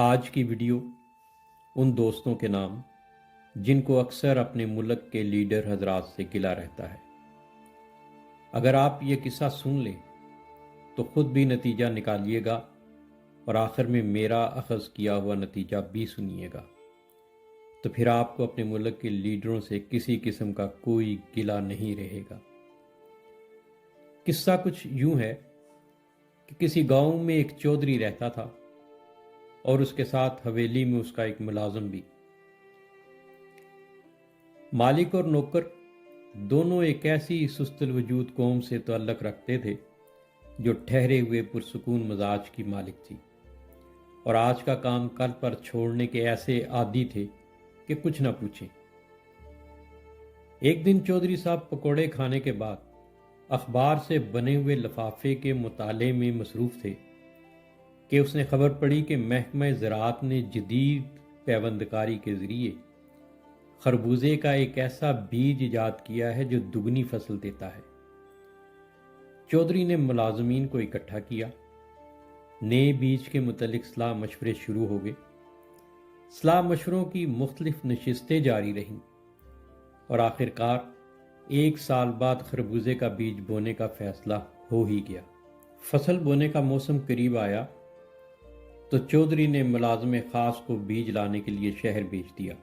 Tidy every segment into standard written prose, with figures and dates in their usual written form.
آج کی ویڈیو ان دوستوں کے نام جن کو اکثر اپنے ملک کے لیڈر حضرات سے گلہ رہتا ہے۔ اگر آپ یہ قصہ سن لیں تو خود بھی نتیجہ نکالیے گا اور آخر میں میرا اخذ کیا ہوا نتیجہ بھی سنیے گا، تو پھر آپ کو اپنے ملک کے لیڈروں سے کسی قسم کا کوئی گلہ نہیں رہے گا۔ قصہ کچھ یوں ہے کہ کسی گاؤں میں ایک چودھری رہتا تھا اور اس کے ساتھ حویلی میں اس کا ایک ملازم بھی۔ مالک اور نوکر دونوں ایک ایسی سست الوجود قوم سے تعلق رکھتے تھے جو ٹھہرے ہوئے پرسکون مزاج کی مالک تھی، اور آج کا کام کل پر چھوڑنے کے ایسے عادی تھے کہ کچھ نہ پوچھیں۔ ایک دن چودھری صاحب پکوڑے کھانے کے بعد اخبار سے بنے ہوئے لفافے کے مطالعے میں مصروف تھے کہ اس نے خبر پڑھی کہ محکمہ زراعت نے جدید پیوندکاری کے ذریعے خربوزے کا ایک ایسا بیج ایجاد کیا ہے جو دگنی فصل دیتا ہے۔ چودھری نے ملازمین کو اکٹھا کیا، نئے بیج کے متعلق صلاح مشورے شروع ہو گئے۔ صلاح مشوروں کی مختلف نشستیں جاری رہیں اور آخرکار 1 سال بعد خربوزے کا بیج بونے کا فیصلہ ہو ہی گیا۔ فصل بونے کا موسم قریب آیا تو چودھری نے ملازم خاص کو بیج لانے کے لیے شہر بھیج دیا۔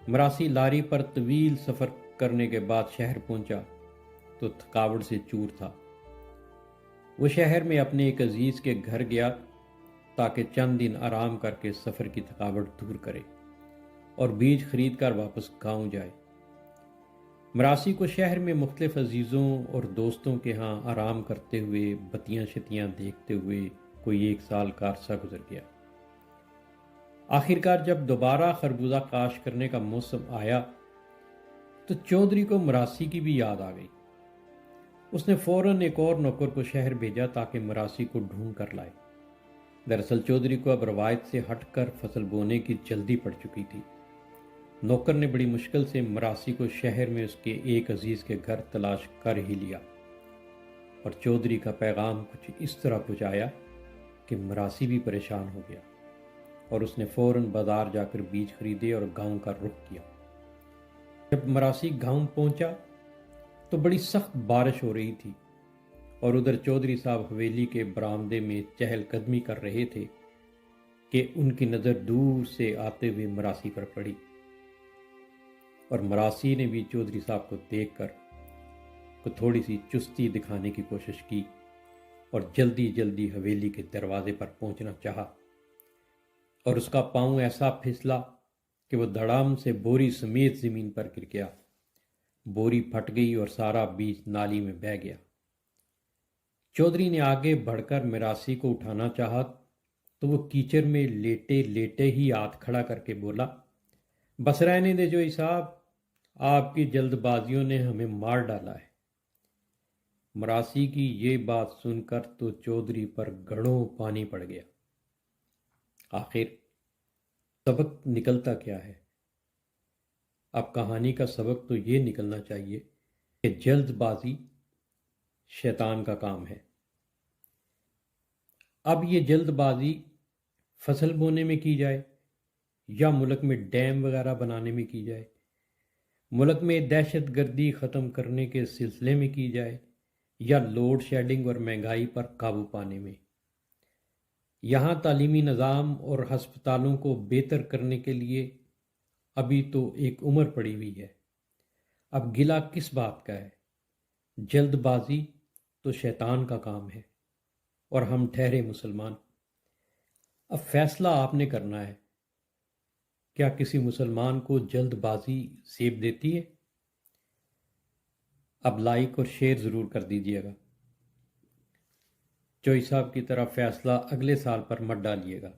مراسی لاری پر طویل سفر کرنے کے بعد شہر پہنچا تو تھکاوٹ سے چور تھا۔ وہ شہر میں اپنے ایک عزیز کے گھر گیا تاکہ چند دن آرام کر کے سفر کی تھکاوٹ دور کرے اور بیج خرید کر واپس گاؤں جائے۔ مراسی کو شہر میں مختلف عزیزوں اور دوستوں کے ہاں آرام کرتے ہوئے بتیاں شتیاں دیکھتے ہوئے کوئی 1 سال کا عرصہ گزر گیا۔ آخرکار جب دوبارہ خربوزہ کاشت کرنے کا موسم آیا تو چودھری کو مراسی کی بھی یاد آ گئی۔ اس نے فوراً ایک اور نوکر کو شہر بھیجا تاکہ مراسی کو ڈھونڈ کر لائے۔ دراصل چودھری کو اب روایت سے ہٹ کر فصل بونے کی جلدی پڑ چکی تھی۔ نوکر نے بڑی مشکل سے مراسی کو شہر میں اس کے ایک عزیز کے گھر تلاش کر ہی لیا، اور چودھری کا پیغام کچھ اس طرح پہنچایا کہ مراسی بھی پریشان ہو گیا، اور اس نے فوراً بازار جا کر بیج خریدے اور گاؤں کا رخ کیا۔ جب مراسی گاؤں پہنچا تو بڑی سخت بارش ہو رہی تھی، اور ادھر چودھری صاحب حویلی کے برآمدے میں چہل قدمی کر رہے تھے کہ ان کی نظر دور سے آتے ہوئے مراسی پر پڑی، اور مراسی نے بھی چودھری صاحب کو دیکھ کر تھوڑی سی چستی دکھانے کی کوشش کی اور جلدی جلدی حویلی کے دروازے پر پہنچنا چاہا، اور اس کا پاؤں ایسا پھسلا کہ وہ دھڑام سے بوری سمیت زمین پر گر گیا۔ بوری پھٹ گئی اور سارا بیج نالی میں بہہ گیا۔ چودھری نے آگے بڑھ کر مراسی کو اٹھانا چاہا تو وہ کیچڑ میں لیٹے لیٹے ہی ہاتھ کھڑا کر کے بولا، بس رہنے دے جوئی صاحب، آپ کی جلد بازیوں نے ہمیں مار ڈالا ہے۔ مراسی کی یہ بات سن کر تو چودھری پر گھڑوں پانی پڑ گیا۔ آخر سبق نکلتا کیا ہے؟ اب کہانی کا سبق تو یہ نکلنا چاہیے کہ جلد بازی شیطان کا کام ہے۔ اب یہ جلد بازی فصل بونے میں کی جائے یا ملک میں ڈیم وغیرہ بنانے میں کی جائے، ملک میں دہشت گردی ختم کرنے کے سلسلے میں کی جائے، یا لوڈ شیڈنگ اور مہنگائی پر قابو پانے میں، یہاں تعلیمی نظام اور ہسپتالوں کو بہتر کرنے کے لیے ابھی تو ایک عمر پڑی ہوئی ہے۔ اب گلہ کس بات کا ہے؟ جلد بازی تو شیطان کا کام ہے، اور ہم ٹھہرے مسلمان۔ اب فیصلہ آپ نے کرنا ہے، کیا کسی مسلمان کو جلد بازی سیب دیتی ہے؟ اب لائک اور شیئر ضرور کر دیجیے گا۔ چوئی صاحب کی طرح فیصلہ اگلے سال پر مت ڈالیے گا۔